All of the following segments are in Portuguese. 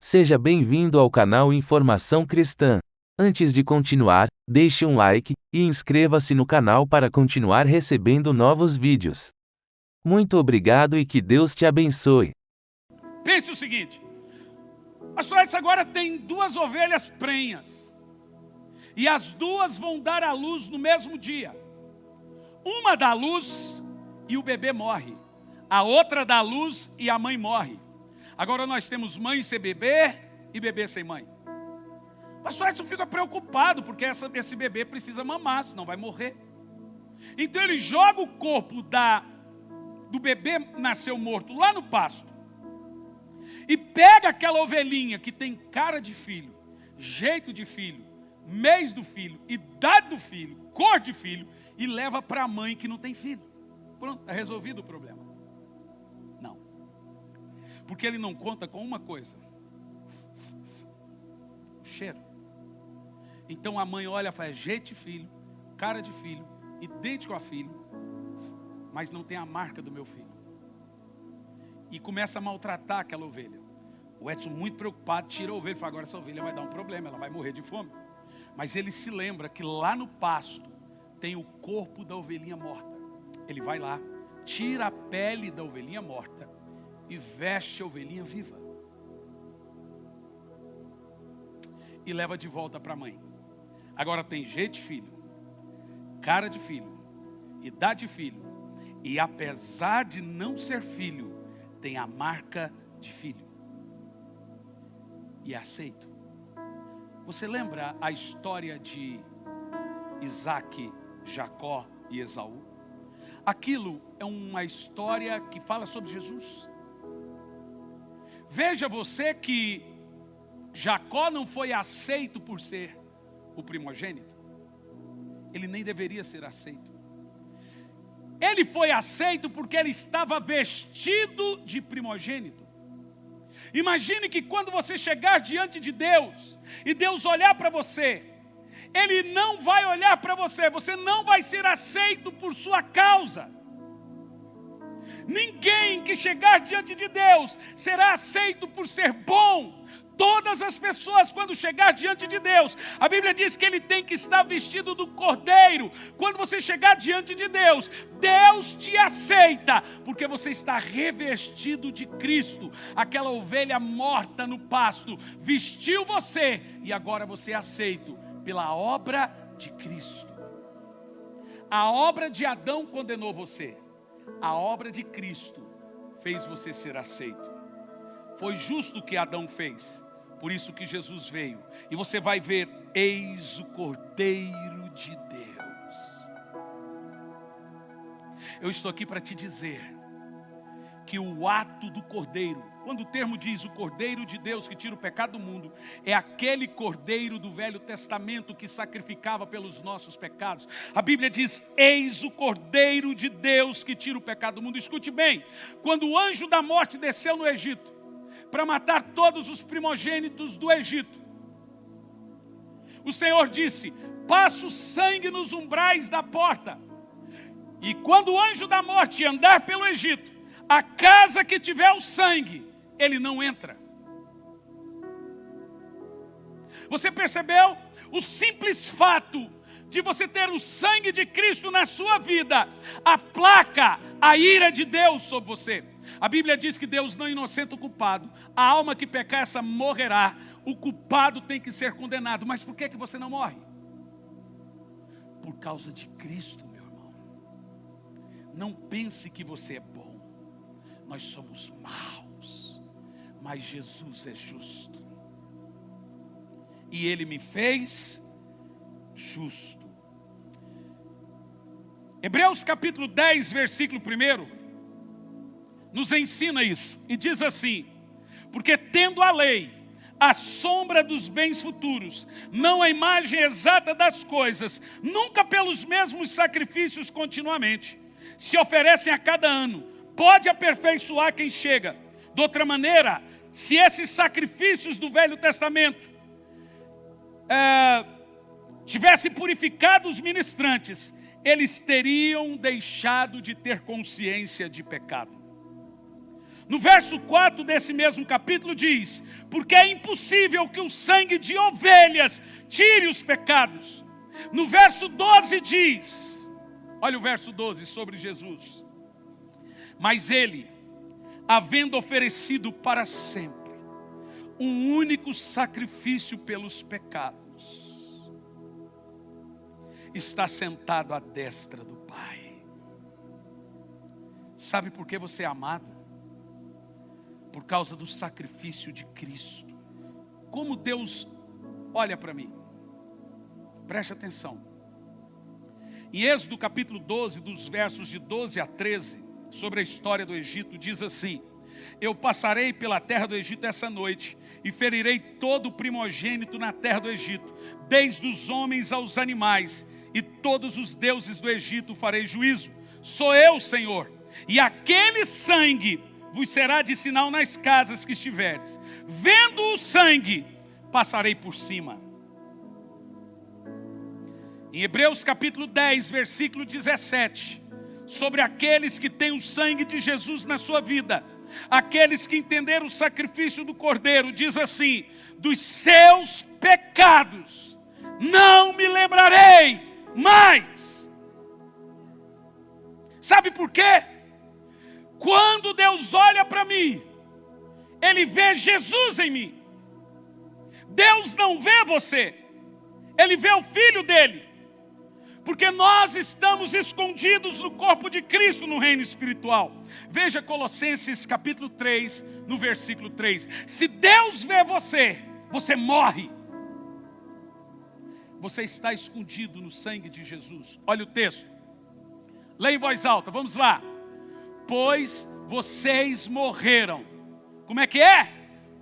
Seja bem-vindo ao canal Informação Cristã. Antes de continuar, deixe um like e inscreva-se no canal para continuar recebendo novos vídeos. Muito obrigado e que Deus te abençoe. Pense o seguinte: pastor Edson agora tem 2 ovelhas prenhas. E as 2 vão dar à luz no mesmo dia. Uma dá à luz e o bebê morre. A outra dá à luz e a mãe morre. Agora nós temos mãe sem bebê e bebê sem mãe. Pastor Edson fica preocupado porque esse bebê precisa mamar, senão vai morrer. Então ele joga o corpo do bebê nasceu morto lá no pasto. E pega aquela ovelhinha que tem cara de filho, jeito de filho, mês do filho, idade do filho, cor de filho, e leva para a mãe que não tem filho. Pronto, é resolvido o problema. Não. Porque ele não conta com uma coisa: o cheiro. Então a mãe olha e fala: jeito de filho, cara de filho, idêntico a filho, mas não tem a marca do meu filho. E começa a maltratar aquela ovelha. O Edson, muito preocupado, tira a ovelha e fala: agora essa ovelha vai dar um problema, ela vai morrer de fome. Mas ele se lembra que lá no pasto tem o corpo da ovelhinha morta. Ele vai lá, tira a pele da ovelhinha morta e veste a ovelhinha viva. E leva de volta para a mãe. Agora tem jeito de filho, cara de filho, idade de filho. E apesar de não ser filho, tem a marca de filho. E é aceito. Você lembra a história de Isaac, Jacó e Esaú? Aquilo é uma história que fala sobre Jesus. Veja você que Jacó não foi aceito por ser o primogênito. Ele nem deveria ser aceito. Ele foi aceito porque ele estava vestido de primogênito. Imagine que quando você chegar diante de Deus e Deus olhar para você, Ele não vai olhar para você, você não vai ser aceito por sua causa. Ninguém que chegar diante de Deus será aceito por ser bom. Todas as pessoas, quando chegar diante de Deus, a Bíblia diz que ele tem que estar vestido do cordeiro. Quando você chegar diante de Deus, Deus te aceita, porque você está revestido de Cristo. Aquela ovelha morta no pasto vestiu você, e agora você é aceito pela obra de Cristo. A obra de Adão condenou você, a obra de Cristo fez você ser aceito. Foi justo o que Adão fez. Por isso que Jesus veio. E você vai ver: eis o Cordeiro de Deus. Eu estou aqui para te dizer que o ato do Cordeiro, quando o termo diz o Cordeiro de Deus que tira o pecado do mundo, é aquele Cordeiro do Velho Testamento que sacrificava pelos nossos pecados. A Bíblia diz: eis o Cordeiro de Deus que tira o pecado do mundo. Escute bem: quando o anjo da morte desceu no Egito para matar todos os primogênitos do Egito, o Senhor disse: passa o sangue nos umbrais da porta, e quando o anjo da morte andar pelo Egito, a casa que tiver o sangue, ele não entra. Você percebeu? O simples fato de você ter o sangue de Cristo na sua vida aplaca a ira de Deus sobre você. A Bíblia diz que Deus não inocenta o culpado. A alma que pecar, essa morrerá. O culpado tem que ser condenado. Mas por que você não morre? Por causa de Cristo, meu irmão. Não pense que você é bom. Nós somos maus, mas Jesus é justo. E Ele me fez justo. Hebreus capítulo 10, versículo 1, nos ensina isso, e diz assim: porque tendo a lei a sombra dos bens futuros, não a imagem exata das coisas, nunca pelos mesmos sacrifícios continuamente, se oferecem a cada ano, pode aperfeiçoar quem chega. De outra maneira, se esses sacrifícios do Velho Testamento tivessem purificado os ministrantes, eles teriam deixado de ter consciência de pecado. No verso 4 desse mesmo capítulo diz: porque é impossível que o sangue de ovelhas tire os pecados. No verso 12 diz, olha o verso 12 sobre Jesus: mas ele, havendo oferecido para sempre um único sacrifício pelos pecados, está sentado à destra do Pai. Sabe por que você é amado? Por causa do sacrifício de Cristo. Como Deus olha para mim, preste atenção. Em Êxodo capítulo 12, dos versos de 12 a 13, sobre a história do Egito, diz assim: eu passarei pela terra do Egito essa noite, e ferirei todo o primogênito na terra do Egito, desde os homens aos animais, e todos os deuses do Egito farei juízo. Sou eu, Senhor, e aquele sangue vos será de sinal nas casas que estiveres. Vendo o sangue, passarei por cima. Em Hebreus capítulo 10, versículo 17, sobre aqueles que têm o sangue de Jesus na sua vida, aqueles que entenderam o sacrifício do Cordeiro, diz assim: dos seus pecados não me lembrarei mais. Sabe por quê? Quando Deus olha para mim, Ele vê Jesus em mim. Deus não vê você, Ele vê o Filho dele. Porque nós estamos escondidos no corpo de Cristo no reino espiritual. Veja Colossenses capítulo 3, no versículo 3. Se Deus vê você, você morre. Você está escondido no sangue de Jesus. Olha o texto. Leia em voz alta, vamos lá. Pois vocês morreram. Como é que é?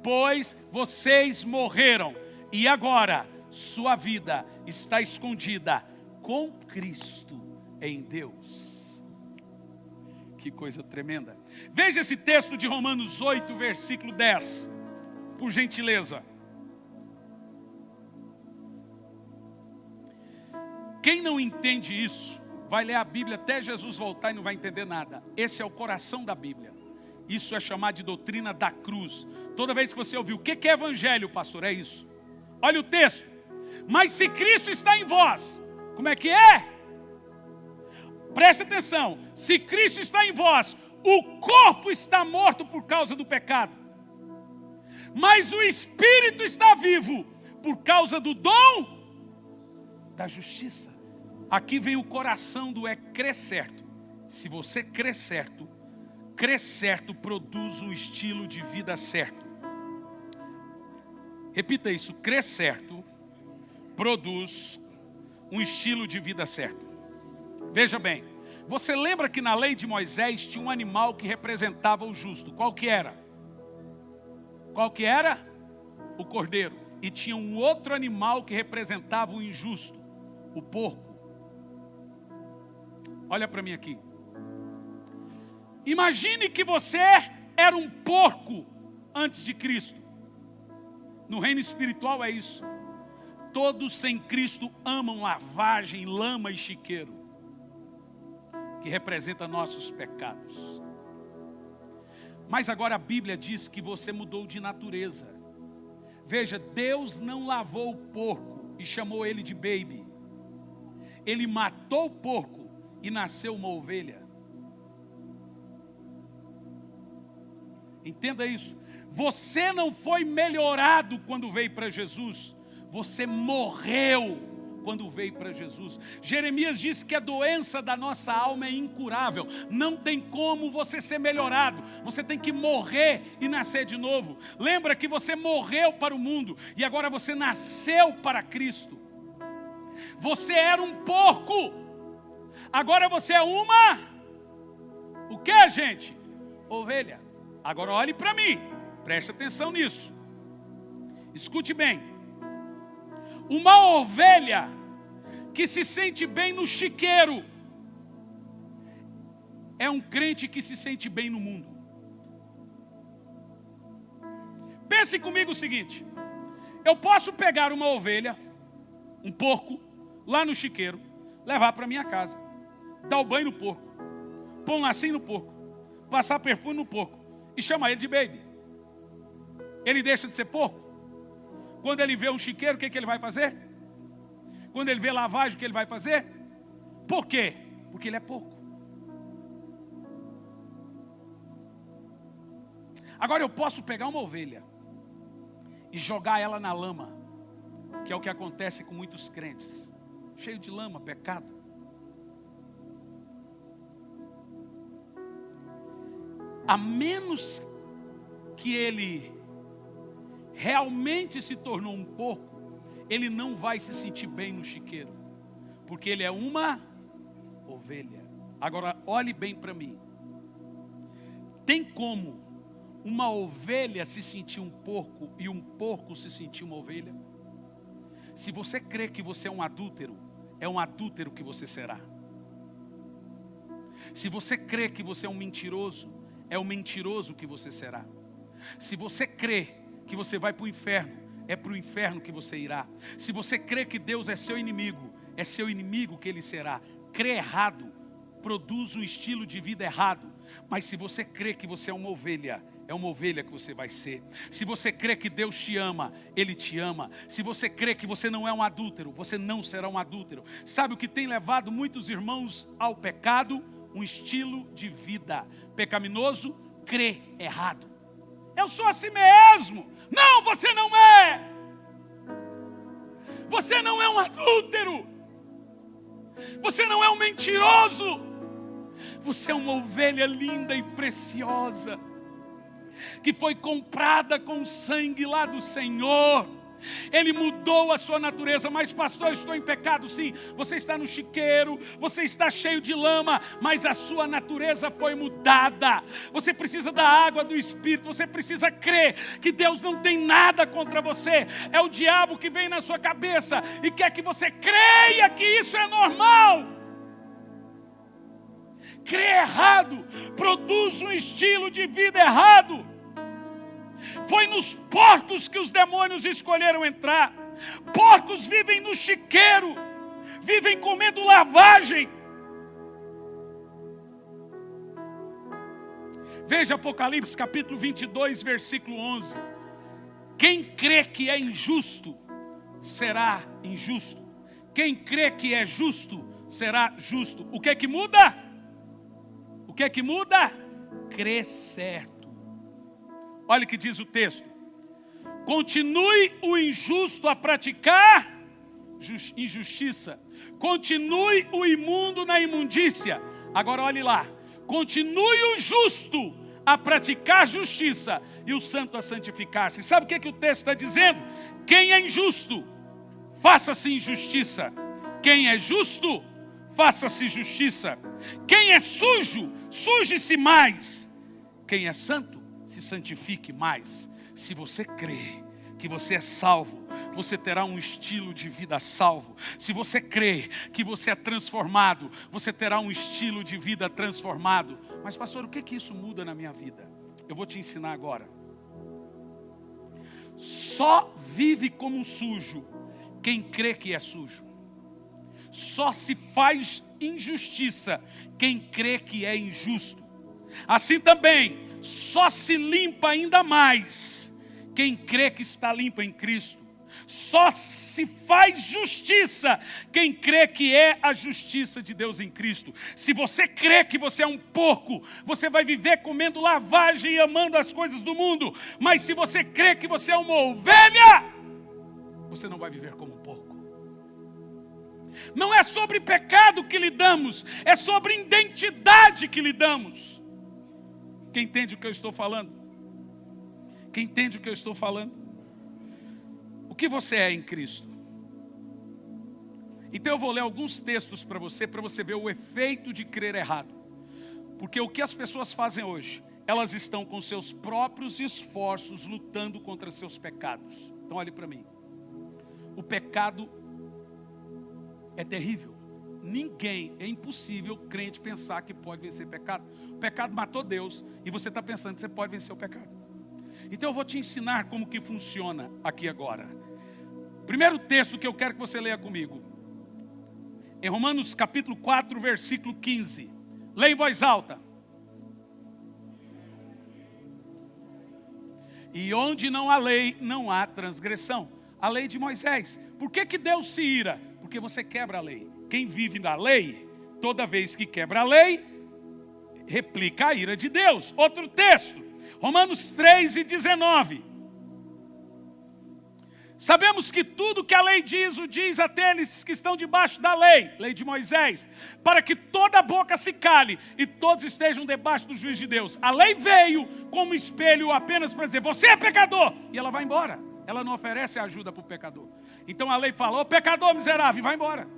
Pois vocês morreram. E agora, sua vida está escondida com Cristo em Deus. Que coisa tremenda. Veja esse texto de Romanos 8, versículo 10. Por gentileza. Quem não entende isso, vai ler a Bíblia até Jesus voltar e não vai entender nada. Esse é o coração da Bíblia. Isso é chamado de doutrina da cruz. Toda vez que você ouvir, o que é evangelho, pastor? É isso. Olha o texto. Mas se Cristo está em vós, como é que é? Preste atenção. Se Cristo está em vós, o corpo está morto por causa do pecado, mas o Espírito está vivo por causa do dom da justiça. Aqui vem o coração do crer certo. Se você crer certo produz um estilo de vida certo. Repita isso: crer certo produz um estilo de vida certo. Veja bem, você lembra que na lei de Moisés tinha um animal que representava o justo? Qual que era? Qual que era? O cordeiro. E tinha um outro animal que representava o injusto, o porco. Olha para mim aqui. Imagine que você era um porco antes de Cristo. No reino espiritual é isso. Todos sem Cristo amam lavagem, lama e chiqueiro, que representa nossos pecados. Mas agora a Bíblia diz que você mudou de natureza. Veja, Deus não lavou o porco e chamou ele de baby. Ele matou o porco e nasceu uma ovelha. Entenda isso. Você não foi melhorado quando veio para Jesus. Você morreu quando veio para Jesus. Jeremias diz que a doença da nossa alma é incurável. Não tem como você ser melhorado. Você tem que morrer e nascer de novo. Lembra que você morreu para o mundo e agora você nasceu para Cristo. Você era um porco. Agora você é uma... O que, gente? Ovelha. Agora olhe para mim. Preste atenção nisso. Escute bem. Uma ovelha que se sente bem no chiqueiro é um crente que se sente bem no mundo. Pense comigo o seguinte: eu posso pegar uma ovelha, um porco, lá no chiqueiro, levar para minha casa, dar o banho no porco, pôr um lacinho no porco, passar perfume no porco e chama ele de baby. Ele deixa de ser porco? Quando ele vê um chiqueiro, o que ele vai fazer? Quando ele vê lavagem, o que ele vai fazer? Por quê? Porque ele é porco. Agora eu posso pegar uma ovelha e jogar ela na lama, que é o que acontece com muitos crentes, cheio de lama, pecado. A menos que ele realmente se tornou um porco, ele não vai se sentir bem no chiqueiro, porque ele é uma ovelha. Agora olhe bem para mim. Tem como uma ovelha se sentir um porco e um porco se sentir uma ovelha? Se você crê que você é um adúltero que você será. Se você crê que você é um mentiroso, é um mentiroso que você será. Se você crê que você vai para o inferno, é para o inferno que você irá. Se você crê que Deus é seu inimigo que ele será. Crer errado produz um estilo de vida errado. Mas se você crê que você é uma ovelha que você vai ser. Se você crê que Deus te ama, Ele te ama. Se você crê que você não é um adúltero, você não será um adúltero. Sabe o que tem levado muitos irmãos ao pecado? Um estilo de vida pecaminoso, crer errado. Eu sou assim mesmo. Não, você não é. Você não é um adúltero. Você não é um mentiroso. Você é uma ovelha linda e preciosa, que foi comprada com o sangue lá do Senhor. Ele mudou a sua natureza. Mas pastor, eu estou em pecado. Sim, você está no chiqueiro, você está cheio de lama, mas a sua natureza foi mudada. Você precisa da água do Espírito. Você precisa crer que Deus não tem nada contra você. É o diabo que vem na sua cabeça e quer que você creia que isso é normal. Crer errado produz um estilo de vida errado. Foi nos porcos que os demônios escolheram entrar. Porcos vivem no chiqueiro, vivem comendo lavagem. Veja Apocalipse capítulo 22, versículo 11. Quem crê que é injusto, será injusto. Quem crê que é justo, será justo. O que é que muda? O que é que muda? Crer certo. Olha o que diz o texto. Continue o injusto a praticar injustiça. Continue o imundo na imundícia. Agora olhe lá. Continue o justo a praticar justiça e o santo a santificar-se. Sabe o que o texto está dizendo? Quem é injusto, faça-se injustiça. Quem é justo, faça-se justiça. Quem é sujo, suje-se mais. Quem é santo, se santifique mais. Se você crê que você é salvo, você terá um estilo de vida salvo. Se você crê que você é transformado, você terá um estilo de vida transformado. Mas pastor, o que isso muda na minha vida? Eu vou te ensinar agora. Só vive como um sujo quem crê que é sujo. Só se faz injustiça quem crê que é injusto. Assim também, só se limpa ainda mais quem crê que está limpo em Cristo. Só se faz justiça quem crê que é a justiça de Deus em Cristo. Se você crê que você é um porco, você vai viver comendo lavagem e amando as coisas do mundo. Mas se você crê que você é uma ovelha, você não vai viver como um porco. Não é sobre pecado que lidamos, é sobre identidade que lidamos. Quem entende o que eu estou falando? Quem entende o que eu estou falando? O que você é em Cristo? Então eu vou ler alguns textos para você ver o efeito de crer errado. Porque o que as pessoas fazem hoje? Elas estão com seus próprios esforços lutando contra seus pecados. Então olhe para mim. O pecado é terrível. Ninguém, é impossível crente pensar que pode vencer o pecado. O pecado matou Deus e você está pensando que você pode vencer o pecado. Então eu vou te ensinar como que funciona aqui agora. Primeiro texto que eu quero que você leia comigo. Em Romanos capítulo 4, versículo 15. Leia em voz alta. E onde não há lei, não há transgressão. A lei de Moisés. Por que Deus se ira? Porque você quebra a lei. Quem vive da lei, toda vez que quebra a lei, replica a ira de Deus. Outro texto, Romanos 3:19. Sabemos que tudo que a lei diz, o diz àqueles que estão debaixo da lei, lei de Moisés, para que toda boca se cale e todos estejam debaixo do juiz de Deus. A lei veio como espelho apenas para dizer, você é pecador, e ela vai embora. Ela não oferece ajuda para o pecador. Então a lei fala, ô pecador miserável, vai embora.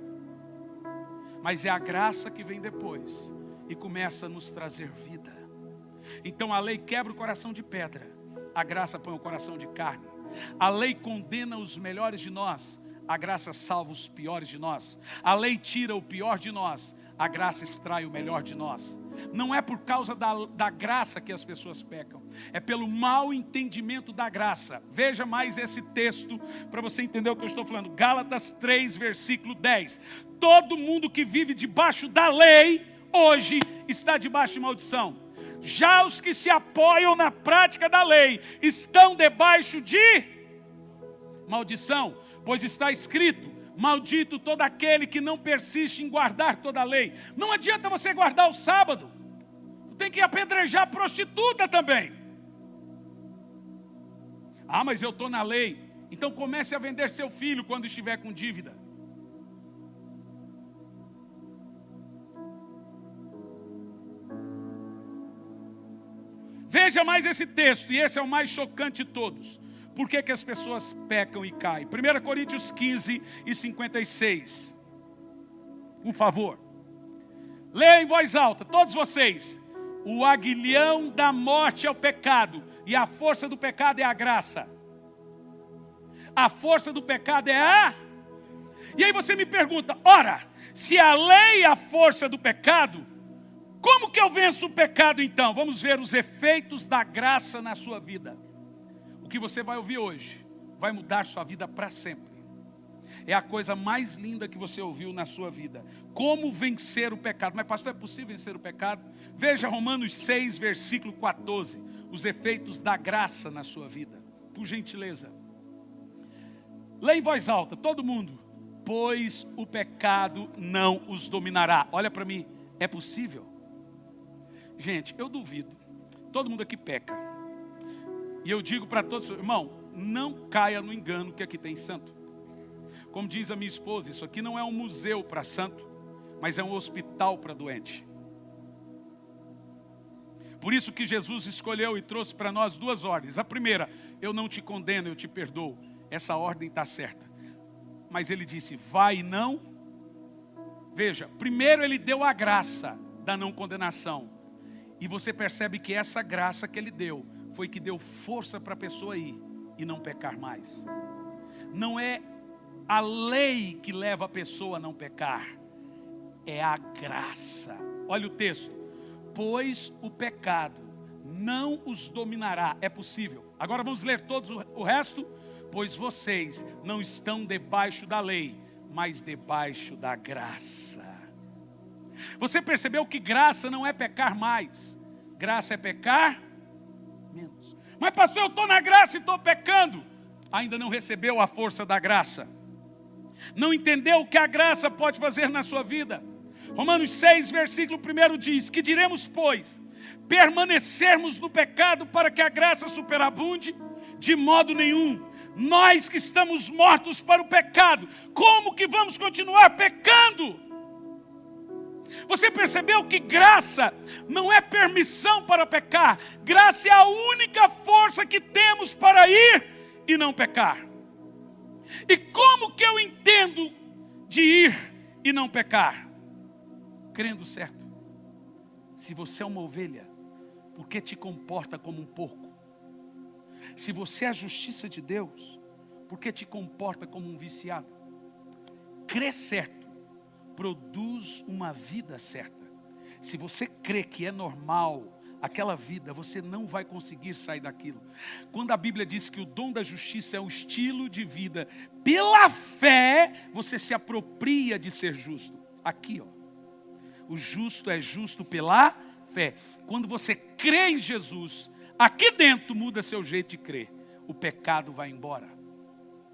Mas é a graça que vem depois e começa a nos trazer vida. Então a lei quebra o coração de pedra, a graça põe o coração de carne. A lei condena os melhores de nós, a graça salva os piores de nós. A lei tira o pior de nós, a graça extrai o melhor de nós. Não é por causa da graça que as pessoas pecam, é pelo mau entendimento da graça. Veja mais esse texto para você entender o que eu estou falando. Gálatas 3, versículo 10. Todo mundo que vive debaixo da lei, hoje está debaixo de maldição. Já os que se apoiam na prática da lei estão debaixo de maldição, pois está escrito, maldito todo aquele que não persiste em guardar toda a lei. Não adianta você guardar o sábado, tu tem que apedrejar a prostituta também. Ah, mas eu estou na lei, então comece a vender seu filho quando estiver com dívida. Veja mais esse texto, e esse é o mais chocante de todos. Por que as pessoas pecam e caem? 1 Coríntios 15:56. Por favor. Leia em voz alta, todos vocês. O aguilhão da morte é o pecado, e a força do pecado é a graça. A força do pecado é a... E aí você me pergunta, ora, se a lei é a força do pecado, como que eu venço o pecado então? Vamos ver os efeitos da graça na sua vida. O que você vai ouvir hoje vai mudar sua vida para sempre. É a coisa mais linda que você ouviu na sua vida. Como vencer o pecado? Mas pastor, é possível vencer o pecado? Veja Romanos 6, versículo 14. Os efeitos da graça na sua vida. Por gentileza. Leia em voz alta, todo mundo. Pois o pecado não os dominará. Olha para mim, é possível? Gente, eu duvido, todo mundo aqui peca, e eu digo para todos, irmão, não caia no engano que aqui tem santo. Como diz a minha esposa, isso aqui não é um museu para santo, mas é um hospital para doente. Por isso que Jesus escolheu e trouxe para nós duas ordens. A primeira, eu não te condeno, eu te perdoo. Essa ordem está certa. Mas ele disse, vai e não. Veja, primeiro ele deu a graça da não condenação. E você percebe que essa graça que ele deu, foi que deu força para a pessoa ir e não pecar mais. Não é a lei que leva a pessoa a não pecar, é a graça. Olha o texto, pois o pecado não os dominará. É possível. Agora vamos ler todos o resto. Pois vocês não estão debaixo da lei, mas debaixo da graça. Você percebeu que graça não é pecar mais, graça é pecar menos. Mas pastor, eu estou na graça e estou pecando. Ainda não recebeu a força da graça, não entendeu o que a graça pode fazer na sua vida. Romanos 6, versículo 1 diz, que diremos pois, permanecermos no pecado para que a graça superabunde? De modo nenhum. Nós que estamos mortos para o pecado, como que vamos continuar pecando? Você percebeu que graça não é permissão para pecar, graça é a única força que temos para ir e não pecar. E como que eu entendo de ir e não pecar? Crendo certo. Se você é uma ovelha, por que te comporta como um porco? Se você é a justiça de Deus, por que te comporta como um viciado? Crê certo, produz uma vida certa. Se você crê que é normal aquela vida, você não vai conseguir sair daquilo. Quando a Bíblia diz que o dom da justiça é um estilo de vida, pela fé você se apropria de ser justo. Aqui, ó, o justo é justo pela fé. Quando você crê em Jesus, aqui dentro muda seu jeito de crer, o pecado vai embora.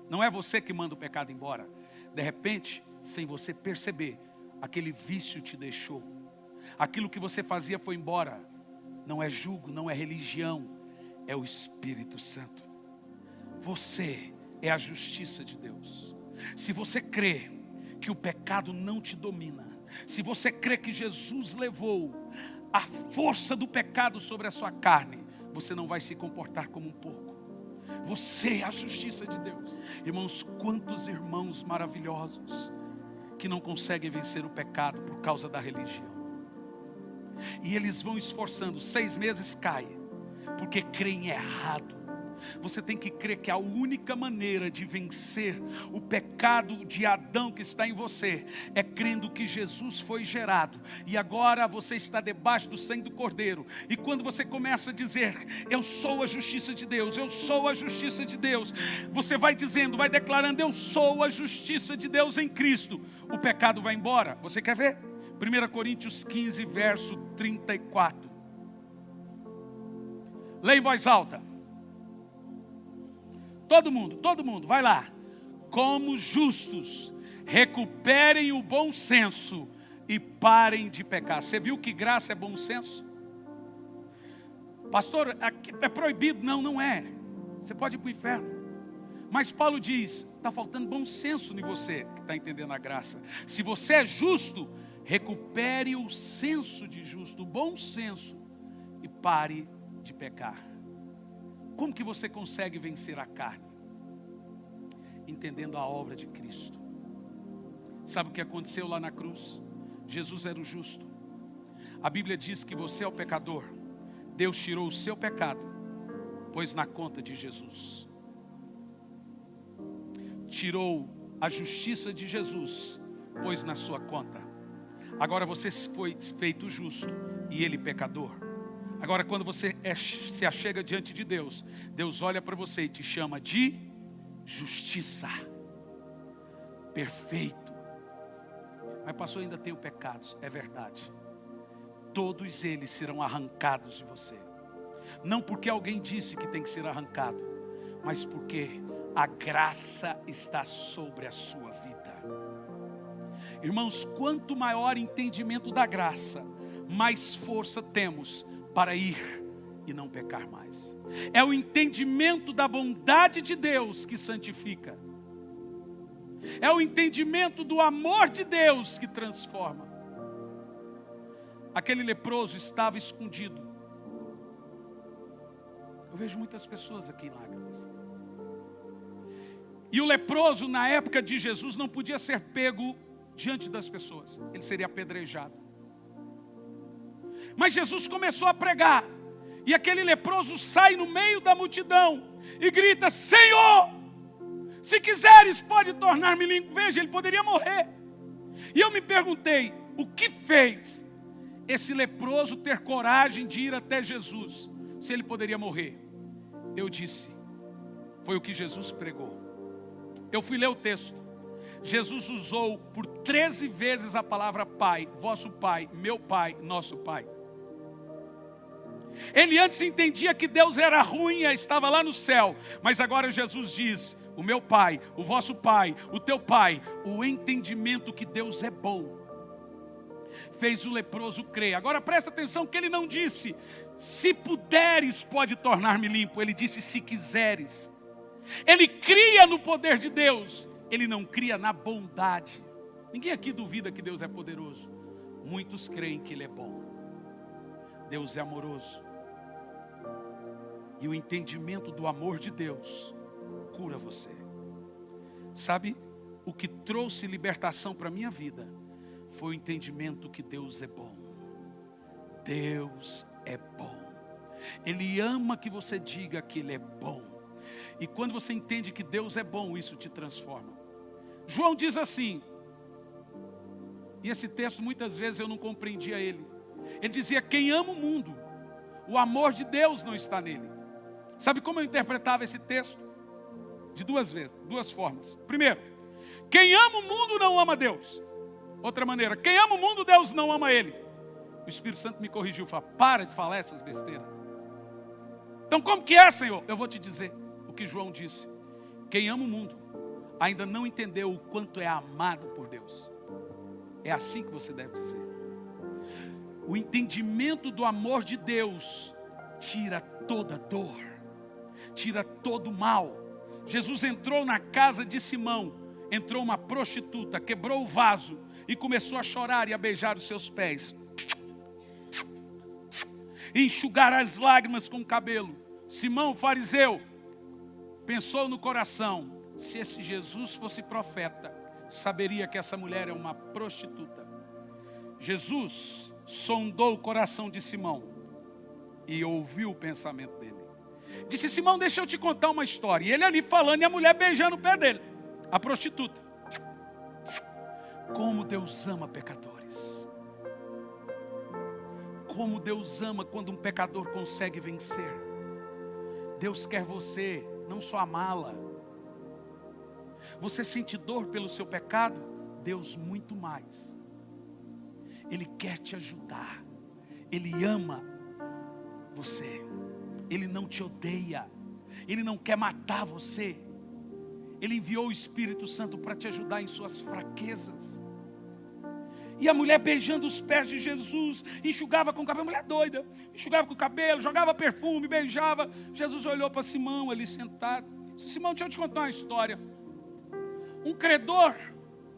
Não é você que manda o pecado embora. De repente, sem você perceber, aquele vício te deixou. Aquilo que você fazia foi embora. Não é jugo, não é religião, é o Espírito Santo. Você é a justiça de Deus. Se você crê que o pecado não te domina, se você crê que Jesus levou a força do pecado sobre a sua carne, você não vai se comportar como um porco. Você é a justiça de Deus. Irmãos, quantos irmãos maravilhosos que não conseguem vencer o pecado por causa da religião. E eles vão esforçando, 6 meses cai, porque creem errado. Você tem que crer que a única maneira de vencer o pecado de Adão que está em você é crendo que Jesus foi gerado e agora você está debaixo do sangue do Cordeiro. E quando você começa a dizer, eu sou a justiça de Deus, eu sou a justiça de Deus, você vai dizendo, vai declarando, eu sou a justiça de Deus em Cristo, o pecado vai embora. Você quer ver? 1 Coríntios 15, verso 34. Leia em voz alta. Todo mundo, vai lá. Como justos, recuperem o bom senso e parem de pecar. Você viu que graça é bom senso? Pastor, é proibido? Não, não é. Você pode ir para o inferno. Mas Paulo diz, está faltando bom senso em você, que está entendendo a graça. Se você é justo, recupere o senso de justo, o bom senso, e pare de pecar. Como que você consegue vencer a carne? Entendendo a obra de Cristo. Sabe o que aconteceu lá na cruz? Jesus era o justo. A Bíblia diz que você é o pecador. Deus tirou o seu pecado, pôs na conta de Jesus. Tirou a justiça de Jesus, pôs na sua conta. Agora você foi feito justo e ele pecador. Agora quando você se achega diante de Deus, Deus olha para você e te chama de justiça. Perfeito. Mas pastor, ainda tenho pecados. É verdade. Todos eles serão arrancados de você. Não porque alguém disse que tem que ser arrancado, mas porque a graça está sobre a sua vida. Irmãos, quanto maior entendimento da graça, mais força temos para ir e não pecar mais. É o entendimento da bondade de Deus que santifica. É o entendimento do amor de Deus que transforma. Aquele leproso estava escondido. Eu vejo muitas pessoas aqui em lágrimas. E o leproso na época de Jesus não podia ser pego diante das pessoas. Ele seria apedrejado. Mas Jesus começou a pregar. E aquele leproso sai no meio da multidão e grita, Senhor, se quiseres pode tornar-me limpo. Veja, ele poderia morrer. E eu me perguntei, o que fez esse leproso ter coragem de ir até Jesus, se ele poderia morrer? Eu disse, foi o que Jesus pregou. Eu fui ler o texto. Jesus usou por 13 vezes a palavra Pai, vosso Pai, meu Pai, nosso Pai. Ele antes entendia que Deus era ruim e estava lá no céu. Mas agora Jesus diz, o meu Pai, o vosso Pai, o teu Pai. O entendimento que Deus é bom fez o leproso crer. Agora presta atenção que ele não disse, se puderes pode tornar-me limpo. Ele disse, se quiseres. Ele cria no poder de Deus. Ele não cria na bondade. Ninguém aqui duvida que Deus é poderoso. Muitos creem que Ele é bom. Deus é amoroso. E o entendimento do amor de Deus cura você. Sabe, o que trouxe libertação para a minha vida foi o entendimento que Deus é bom. Deus é bom. Ele ama que você diga que Ele é bom. E quando você entende que Deus é bom, isso te transforma. João diz assim, e esse texto muitas vezes eu não compreendia ele. Ele dizia, quem ama o mundo, o amor de Deus não está nele. Sabe como eu interpretava esse texto? De duas formas. Primeiro, quem ama o mundo não ama Deus. Outra maneira, quem ama o mundo, Deus não ama ele. O Espírito Santo me corrigiu, falou, para de falar essas besteiras. Então como que é, Senhor? Eu vou te dizer o que João disse. Quem ama o mundo ainda não entendeu o quanto é amado por Deus. É assim que você deve dizer. O entendimento do amor de Deus tira toda dor, tira todo mal. Jesus entrou na casa de Simão, entrou uma prostituta, quebrou o vaso e começou a chorar e a beijar os seus pés. E enxugar as lágrimas com o cabelo. Simão, fariseu, pensou no coração: se esse Jesus fosse profeta, saberia que essa mulher é uma prostituta. Jesus sondou o coração de Simão e ouviu o pensamento dele. Disse: Simão, deixa eu te contar uma história. E ele ali falando e a mulher beijando o pé dele, a prostituta. Como Deus ama pecadores. Como Deus ama quando um pecador consegue vencer. Deus quer você não só amá-la. Você sente dor pelo seu pecado? Deus muito mais. Ele quer te ajudar. Ele ama você. Ele não te odeia. Ele não quer matar você. Ele enviou o Espírito Santo para te ajudar em suas fraquezas. E a mulher beijando os pés de Jesus, enxugava com o cabelo, a mulher doida, enxugava com o cabelo, jogava perfume, beijava. Jesus olhou para Simão ali sentado. Disse: Simão, deixa eu te contar uma história. Um credor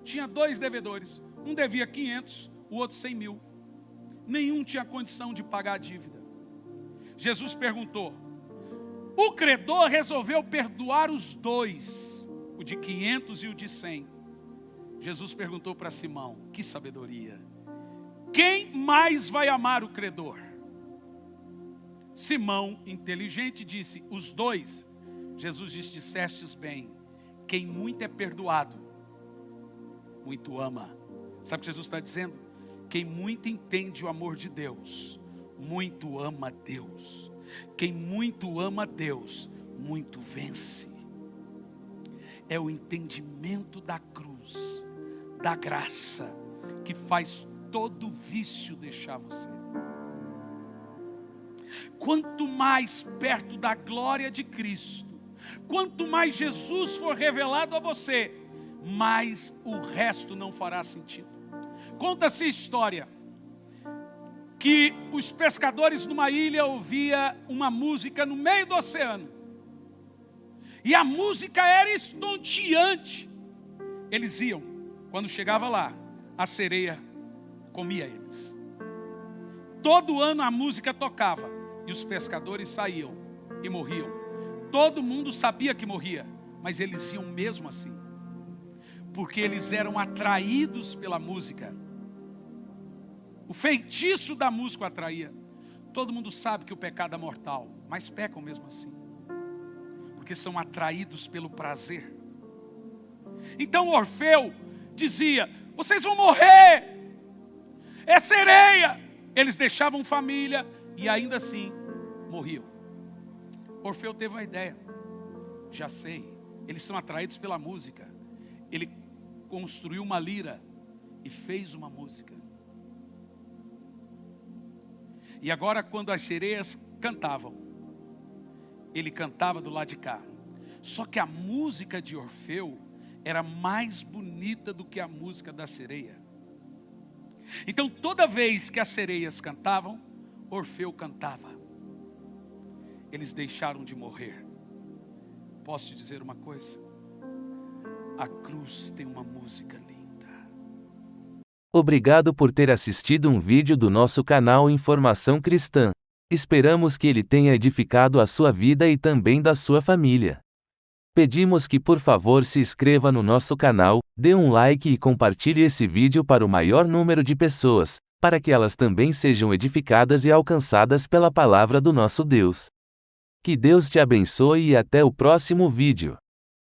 tinha 2 devedores. Um devia 500, o outro 100 mil. Nenhum tinha condição de pagar a dívida. Jesus perguntou. O credor resolveu perdoar os 2, o de 500 e o de 100. Jesus perguntou para Simão: que sabedoria! Quem mais vai amar o credor? Simão, inteligente, disse: os 2. Jesus disse: dissestes bem. Quem muito é perdoado, muito ama. Sabe o que Jesus está dizendo? Quem muito entende o amor de Deus, muito ama Deus. Quem muito ama Deus, muito vence. É o entendimento da cruz, da graça, que faz todo vício deixar você. Quanto mais perto da glória de Cristo, quanto mais Jesus for revelado a você, mais o resto não fará sentido. Conta-se a história que os pescadores numa ilha ouviam uma música no meio do oceano. E a música era estonteante. Eles iam, quando chegava lá, a sereia comia eles. Todo ano a música tocava e os pescadores saíam e morriam. Todo mundo sabia que morria, mas eles iam mesmo assim, porque eles eram atraídos pela música. O feitiço da música o atraía. Todo mundo sabe que o pecado é mortal, mas pecam mesmo assim, porque são atraídos pelo prazer. Então Orfeu dizia: vocês vão morrer, é sereia. Eles deixavam família e ainda assim morriam. Orfeu teve uma ideia: já sei, eles são atraídos pela música. Ele construiu uma lira e fez uma música. E agora, quando as sereias cantavam, ele cantava do lado de cá. Só que a música de Orfeu era mais bonita do que a música da sereia. Então, toda vez que as sereias cantavam, Orfeu cantava. Eles deixaram de morrer. Posso te dizer uma coisa? A cruz tem uma música linda. Obrigado por ter assistido um vídeo do nosso canal Informação Cristã. Esperamos que ele tenha edificado a sua vida e também da sua família. Pedimos que por favor se inscreva no nosso canal, dê um like e compartilhe esse vídeo para o maior número de pessoas, para que elas também sejam edificadas e alcançadas pela palavra do nosso Deus. Que Deus te abençoe e até o próximo vídeo.